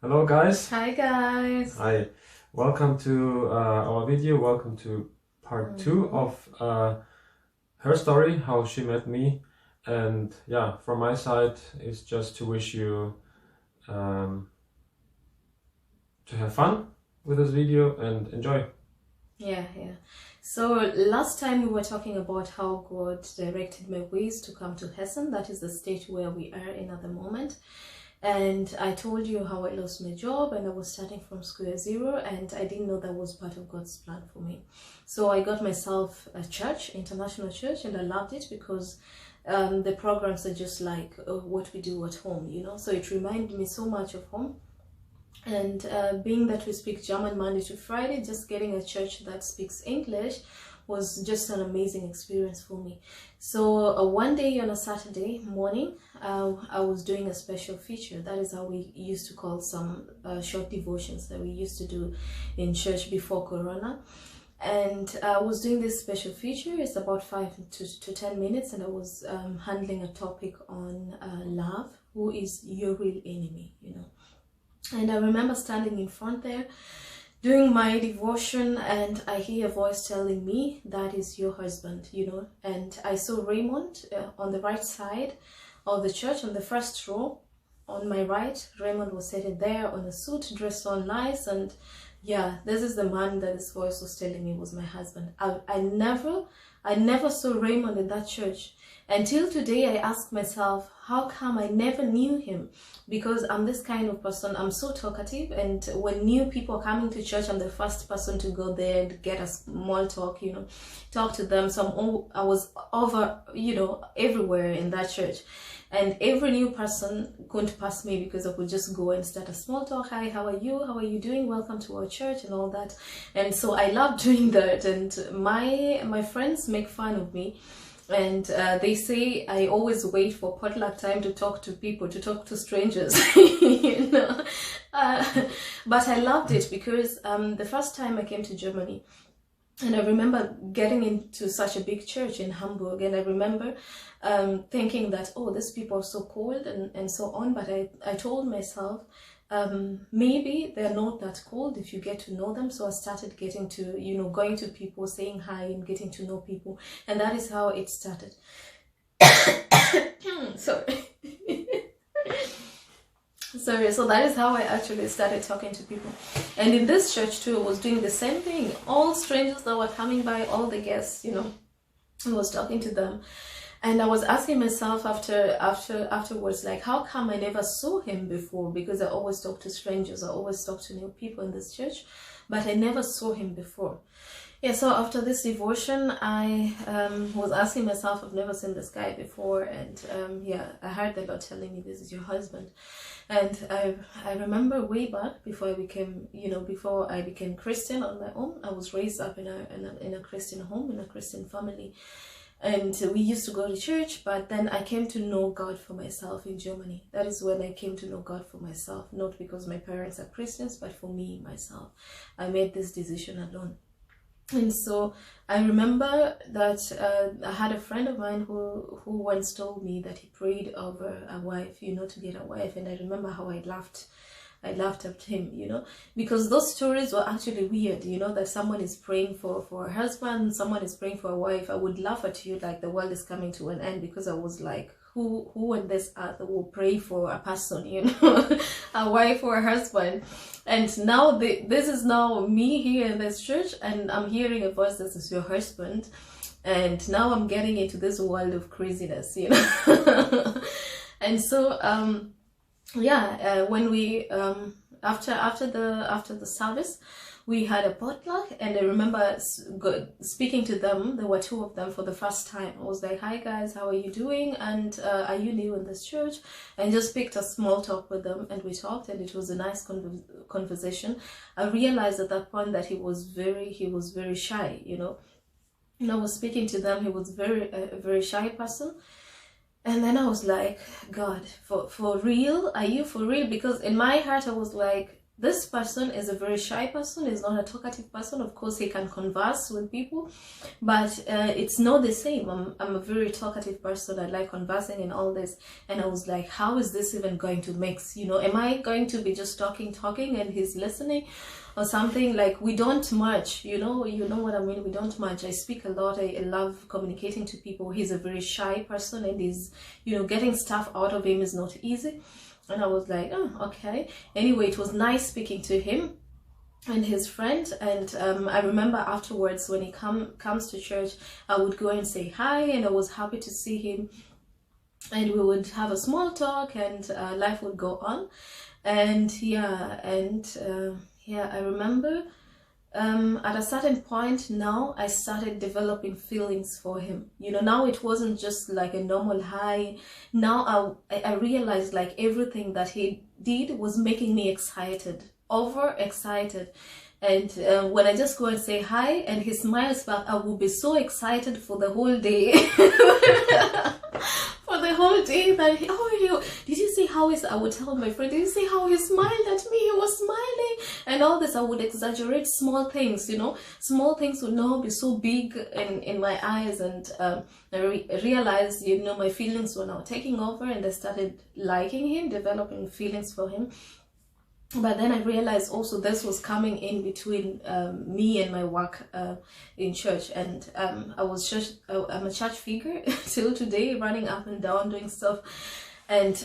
Hello guys. Hi guys. Hi. Welcome to our video. Welcome to part 2 of her story, how she met me. And yeah, from my side is just to wish you to have fun with this video and enjoy. Yeah. So last time we were talking about how God directed my ways to come to Hessen. That is the state where we are in at the moment. And I told you how I lost my job and I was starting from square zero, and I didn't know that was part of God's plan for me. So I got myself a church, international church, and I loved it because the programs are just like what we do at home, so it reminded me so much of home. And being that we speak German Monday to Friday, just getting a church that speaks English was just an amazing experience for me. So one day on a Saturday morning, I was doing a special feature. That is how we used to call some short devotions that we used to do in church before Corona. And I was doing this special feature. It's about 5 to 10 minutes, and I was handling a topic on love. Who is your real enemy, And I remember standing in front there doing my devotion, and I hear a voice telling me, that is your husband, And I saw Raymond on the right side of the church, on the first row on my right. Raymond was sitting there on a suit, dressed all nice, and yeah, this is the man that this voice was telling me was my husband. I never saw Raymond in that church. Until today, I ask myself, how come I never knew him? Because I'm this kind of person. I'm so talkative, and when new people are coming to church, I'm the first person to go there and get a small talk, talk to them. So I was over, everywhere in that church. And every new person couldn't pass me because I would just go and start a small talk. Hi, how are you? How are you doing? Welcome to our church and all that. And so I love doing that. And my friends make fun of me. And they say I always wait for potluck time to talk to people, to talk to strangers, But I loved it because the first time I came to Germany, and I remember getting into such a big church in Hamburg, and I remember thinking that, oh, these people are so cold and so on. But I told myself, maybe they're not that cold if you get to know them. So I started getting to, going to people, saying hi and getting to know people. And that is how it started. Sorry. So that is how I actually started talking to people. And in this church too, I was doing the same thing. All strangers that were coming by, all the guests, I was talking to them. And I was asking myself afterwards, like, how come I never saw him before? Because I always talk to strangers, I always talk to new people in this church, but I never saw him before. Yeah, so after this devotion, I was asking myself, I've never seen this guy before, and I heard the Lord telling me, this is your husband. And I remember way back before I became Christian on my own. I was raised up in a Christian home, in a Christian family. And we used to go to church, but then I came to know God for myself in Germany. That is when I came to know God for myself, not because my parents are Christians, but for me, myself. I made this decision alone. And so I remember that I had a friend of mine who once told me that he prayed over a wife, to get a wife. And I remember how I laughed at him, because those stories were actually weird, that someone is praying for a husband, someone is praying for a wife. I would laugh at you like the world is coming to an end, because I was like, who on this earth will pray for a person, a wife or a husband? And now this is now me here in this church, and I'm hearing a voice, this is your husband. And now I'm getting into this world of craziness, And so when we after the service, we had a potluck, and I remember speaking to them. There were 2 of them for the first time. I was like, hi guys, how are you doing? And are you new in this church? And just picked a small talk with them, and we talked, and it was a nice conversation. I realized at that point that he was very shy, And I was speaking to them. He was a very shy person. And then I was like, God, for real? Are you for real? Because in my heart, I was like, This person is a very shy person, is not a talkative person. Of course, he can converse with people, but it's not the same. I'm a very talkative person. I like conversing and all this. And I was like, how is this even going to mix? You know, am I going to be just talking and he's listening or something? Like, we don't match, you know what I mean? We don't match. I speak a lot. I love communicating to people. He's a very shy person, and he's, you know, getting stuff out of him is not easy. And I was like, oh, okay. Anyway, it was nice speaking to him and his friend. And I remember afterwards, when he comes to church, I would go and say hi, and I was happy to see him. And we would have a small talk, and life would go on. And yeah, I remember at a certain point now, I started developing feelings for him. You know, now it wasn't just like a normal hi. Now I realized like everything that he did was making me excited, overexcited. And when I just go and say hi and he smiles back, I will be so excited for the whole day. For the whole day that did you see how I would tell my friend, did you see how he smiled at me? He was smiling and all this. I would exaggerate small things, you know. Small things would now be so big in my eyes, and I realized, you know, my feelings were now taking over, and I started liking him, developing feelings for him. But then I realized also this was coming in between me and my work in church. And I'm a church figure till today, running up and down, doing stuff. And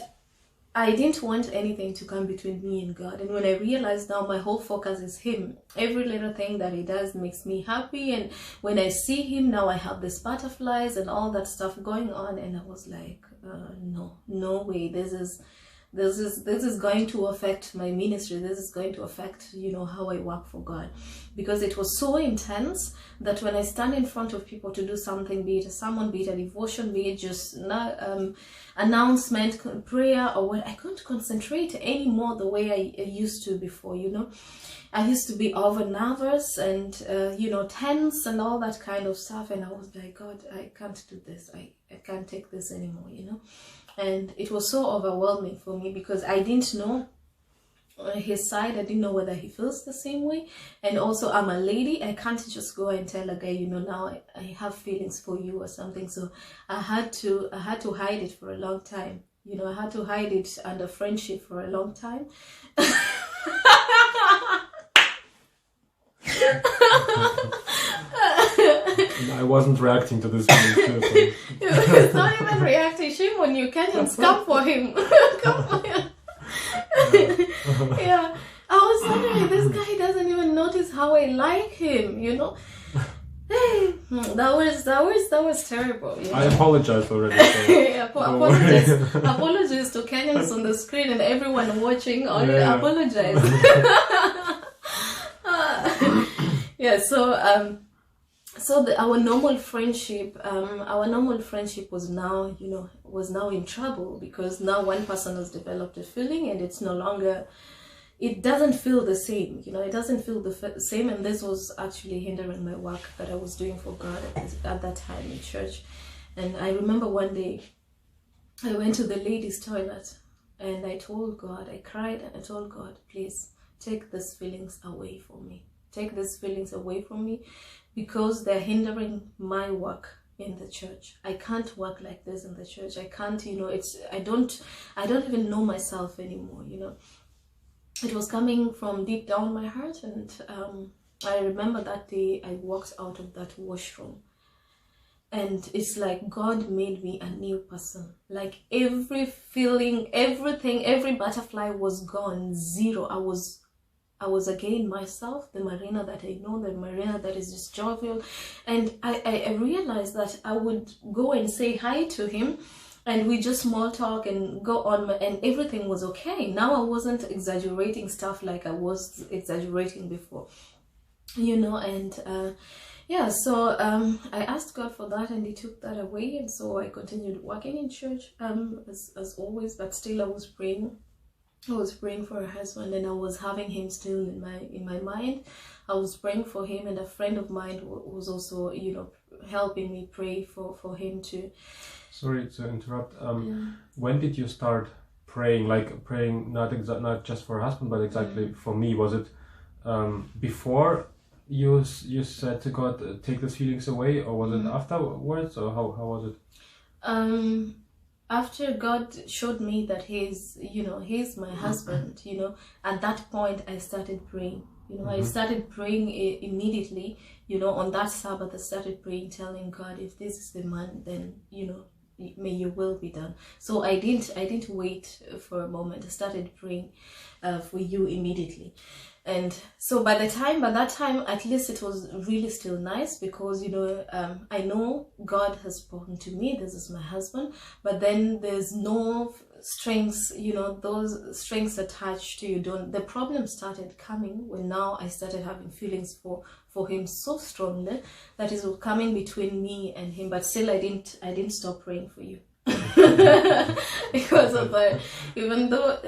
I didn't want anything to come between me and God. And when I realized now my whole focus is him, every little thing that he does makes me happy. And when I see him now, I have these butterflies and all that stuff going on. And I was like, no way, this is going to affect my ministry. This is going to affect, you know, how I work for God, because it was so intense that when I stand in front of people to do something, be it a sermon, be it a devotion, be it just announcement, prayer, or what, I couldn't concentrate anymore the way I used to before. You know, I used to be over nervous and you know, tense and all that kind of stuff. And I was like, God, I can't do this. I can't take this anymore. You know. And it was so overwhelming for me because I didn't know his side. I didn't know whether he feels the same way. And also, I'm a lady. I can't just go and tell a guy, you know, now I have feelings for you or something. So I had to hide it for a long time. You know, I had to hide it under friendship for a long time. I wasn't reacting to this too, so. It's not even reacting. Shame on you, Kenyans. Come for him. Come for him. Yeah, I was wondering, this guy doesn't even notice how I like him, you know. That was terrible. You know? I apologize already. So yeah, apologize to Kenyans on the screen and everyone watching. Apologize. Yeah. So our normal friendship was now, you know, in trouble, because now one person has developed a feeling and it's no longer, it doesn't feel the same, you know, it doesn't feel the same. And this was actually hindering my work that I was doing for God at that time in church. And I remember one day I went to the ladies' toilet and I told God, I cried and I told God, please take these feelings away from me. Take these feelings away from me, because they're hindering my work in the church. I can't work like this in the church. I can't, you know, I don't even know myself anymore, you know. It was coming from deep down my heart. And I remember that day I walked out of that washroom, and it's like God made me a new person. Like every feeling, everything, every butterfly was gone, zero. I was again myself, the Marina that I know, the Marina that is just jovial. And I realized that I would go and say hi to him, and we just small talk and go on, and everything was okay. Now I wasn't exaggerating stuff like I was exaggerating before, you know. And yeah, so I asked God for that, and he took that away. And so I continued working in church as always, but still I was praying. I was praying for a husband, and I was having him still in my mind. I was praying for him, and a friend of mine was also, you know, helping me pray for him too. Sorry to interrupt. When did you start praying, like praying not just for her husband, but exactly for me? Was it before you said to God, take these feelings away, or was it afterwards, or how was it? After God showed me that he's my husband, at that point I started praying. I started praying immediately, on that Sabbath. I started praying, telling God, if this is the man, then, may your will be done. So I didn't wait for a moment. I started praying for you immediately. And so by that time, at least it was really still nice, because, I know God has spoken to me. This is my husband, but then there's no strings, those strings attached to you. The problem started coming when now I started having feelings for him so strongly that it was coming between me and him. But still, I didn't stop praying for you. Because of that, even though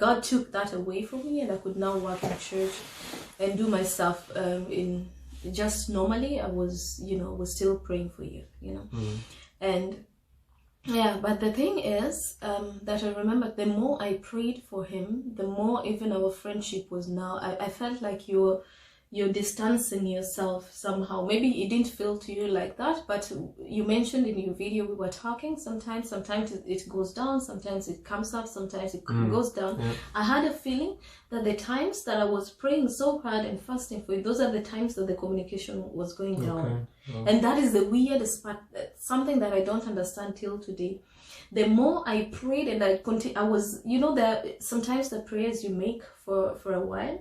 God took that away from me and I could now work in church and do my stuff in just normally, I was still praying for you, and yeah. But the thing is that I remember, the more I prayed for him, the more even our friendship was now, I felt like you're distancing yourself somehow. Maybe it didn't feel to you like that, but you mentioned in your video, we were talking, sometimes it goes down, sometimes it comes up, sometimes it goes down. Yeah. I had a feeling that the times that I was praying so hard and fasting for you, those are the times that the communication was going down. Okay. And that is the weirdest part, something that I don't understand till today. The more I prayed and I was, there sometimes the prayers you make for a while,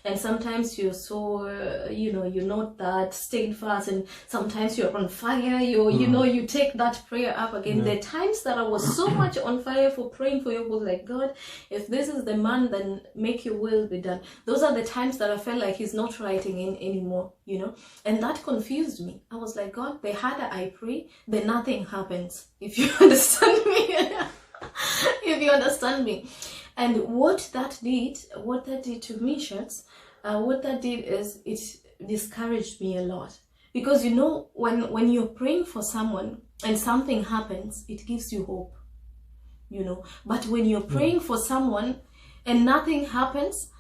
and sometimes you're so, you're not that steadfast, and sometimes you're on fire, you take that prayer up again. Yeah. The times that I was so much on fire for praying for you was like, God, if this is the man, then make your will be done. Those are the times that I felt like he's not writing in anymore, and that confused me. I was like, God, the harder I pray, the nothing happens, if you understand me. If you understand me. And what that did to me, Shats, what that did is it discouraged me a lot. Because when you're praying for someone and something happens, it gives you hope. But when you're praying for someone and nothing happens,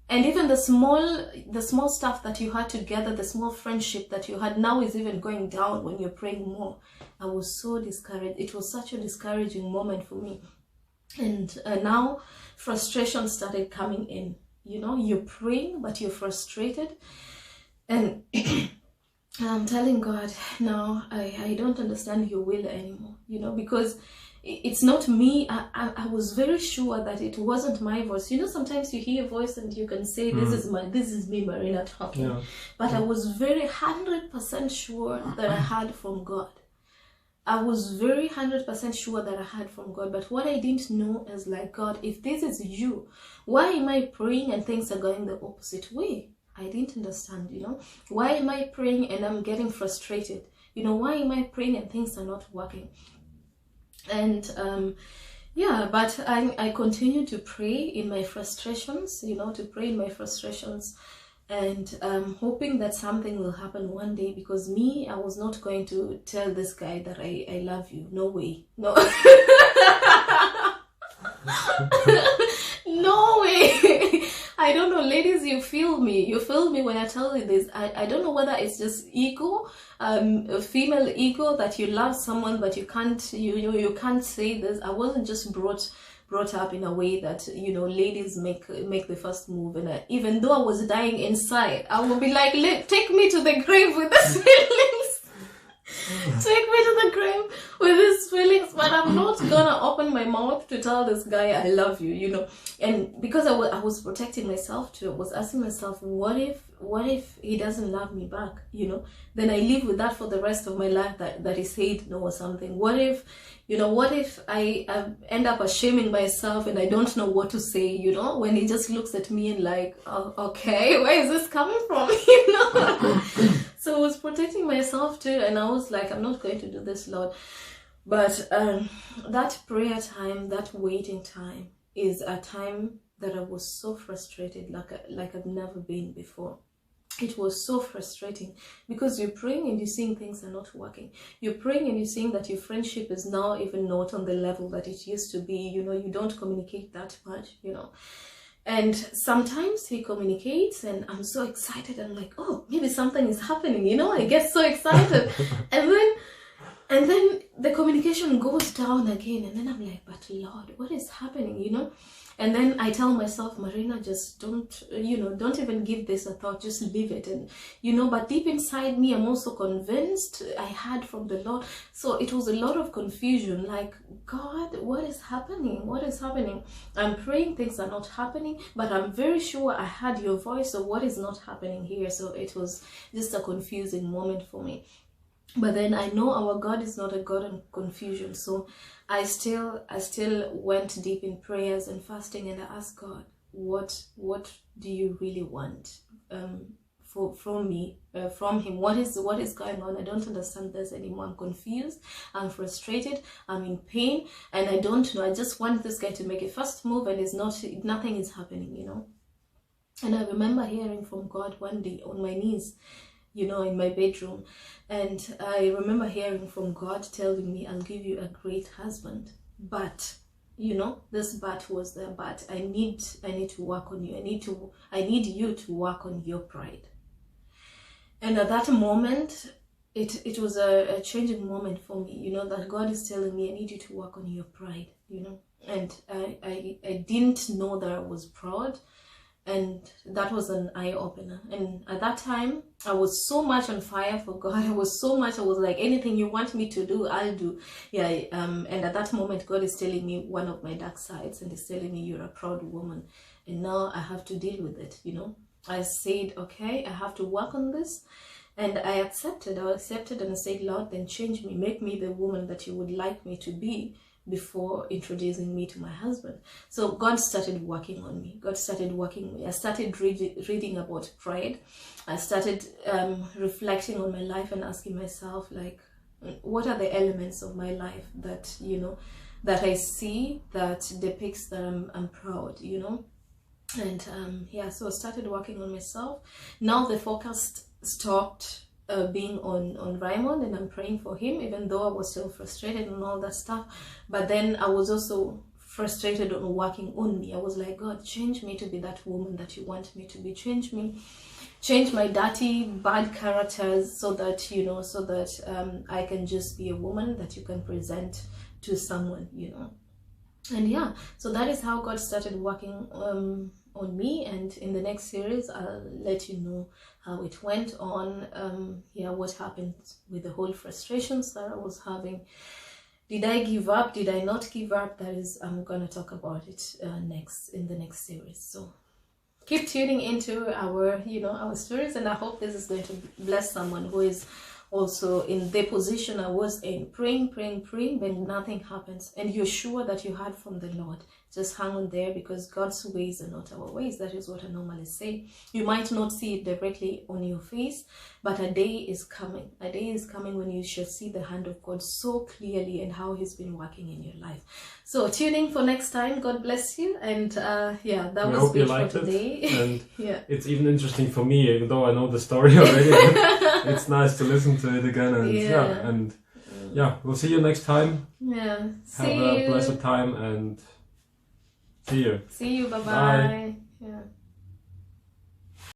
and even the small stuff that you had together, the small friendship that you had now is even going down when you're praying more. I was so discouraged. It was such a discouraging moment for me. And now frustration started coming in. You're praying, but you're frustrated. And I'm telling God, no, I don't understand your will anymore, because it's not me. I was very sure that it wasn't my voice. Sometimes you hear a voice and you can say, this is me, Marina, talking. Yeah. But I was very 100% sure that I heard from God. I was very 100% sure that I heard from God. But what I didn't know is like, God, if this is you, why am I praying and things are going the opposite way? I didn't understand, Why am I praying and I'm getting frustrated? Why am I praying and things are not working? And but I continue to pray in my frustrations, and hoping that something will happen one day, because I was not going to tell this guy that I love you. No way. No. No way. I don't know, ladies, you feel me when I tell you this. I don't know whether it's just ego, a female ego, that you love someone but you can't you can't say this. I wasn't just brought up in a way that ladies make the first move, and even though I was dying inside, I would be like, take me to the grave with this feelings. Take me to the grave with these feelings, but I'm not gonna open my mouth to tell this guy I love you, And because I was protecting myself too, I was asking myself, what if he doesn't love me back, Then I live with that for the rest of my life, that he said no or something. What if I end up shaming myself and I don't know what to say, when he just looks at me and like, oh, okay, where is this coming from, So I was protecting myself too, and I was like, I'm not going to do this, Lord. But that prayer time, that waiting time, is a time that I was so frustrated, like I've never been before. It was so frustrating because you're praying and you're seeing things are not working. You're praying and you're seeing that your friendship is now even not on the level that it used to be. You know, you don't communicate that much, you know. And sometimes he communicates and I'm so excited. I'm like, oh, maybe something is happening, you know, I get so excited. And then the communication goes down again. And then I'm like, but Lord, what is happening, you know? And then I tell myself, Marina, just don't even give this a thought, just leave it. And, you know, but deep inside me, I'm also convinced I heard from the Lord. So it was a lot of confusion, like, God, what is happening? What is happening? I'm praying, things are not happening, but I'm very sure I heard your voice. So what is not happening here? So it was just a confusing moment for me. But then I know our God is not a God of confusion. So I still went deep in prayers and fasting, and I asked God, what do you really want from me, from him? What is going on? I don't understand this anymore. I'm confused, I'm frustrated, I'm in pain, and I don't know. I just want this guy to make a first move, and nothing is happening, you know. And I remember hearing from God one day on my knees, you know, in my bedroom. And I remember hearing from God telling me, I'll give you a great husband. But, you know, this but was there, but I need to work on you. I need you to work on your pride. And at that moment, it was a changing moment for me, you know, that God is telling me, I need you to work on your pride, you know. And I didn't know that I was proud. And that was an eye-opener. And at that time, I was so much on fire for God. I was like, anything you want me to do, I'll do. Yeah. And at that moment, God is telling me one of my dark sides, and he's telling me, you're a proud woman. And now I have to deal with it, you know. I said, okay, I have to work on this. And I accepted and I said, Lord, then change me. Make me the woman that you would like me to be before introducing me to my husband. So God started working on me. I started reading about pride. I started reflecting on my life and asking myself, like, what are the elements of my life that, you know, that I see that depicts that I'm proud, you know. And yeah, so I started working on myself. Now the focus stopped being on Raymond, and I'm praying for him, even though I was still frustrated and all that stuff. But then I was also frustrated on working on me. I was like, God, change me to be that woman that you want me to be. Change my dirty, bad characters, so that, you know, I can just be a woman that you can present to someone, you know. And yeah, so that is how God started working on me. And in the next series, I'll let you know how it went on. Yeah, what happened with the whole frustrations that I was having. Did I give up? Did I not give up? That is, I'm gonna talk about it in the next series. So keep tuning into our stories, and I hope this is going to bless someone who is also in the position I was in, praying, but nothing happens. And you're sure that you heard from the Lord. Just hang on there, because God's ways are not our ways. That is what I normally say. You might not see it directly on your face, but a day is coming. A day is coming when you shall see the hand of God so clearly, and how he's been working in your life. So tune in for next time. God bless you. And yeah, that was it for today. And yeah, it's even interesting for me, even though I know the story already. It's nice to listen to it again. And yeah, we'll see you next time. Yeah, have a blessed time, and see you. Bye-bye. Bye. Yeah.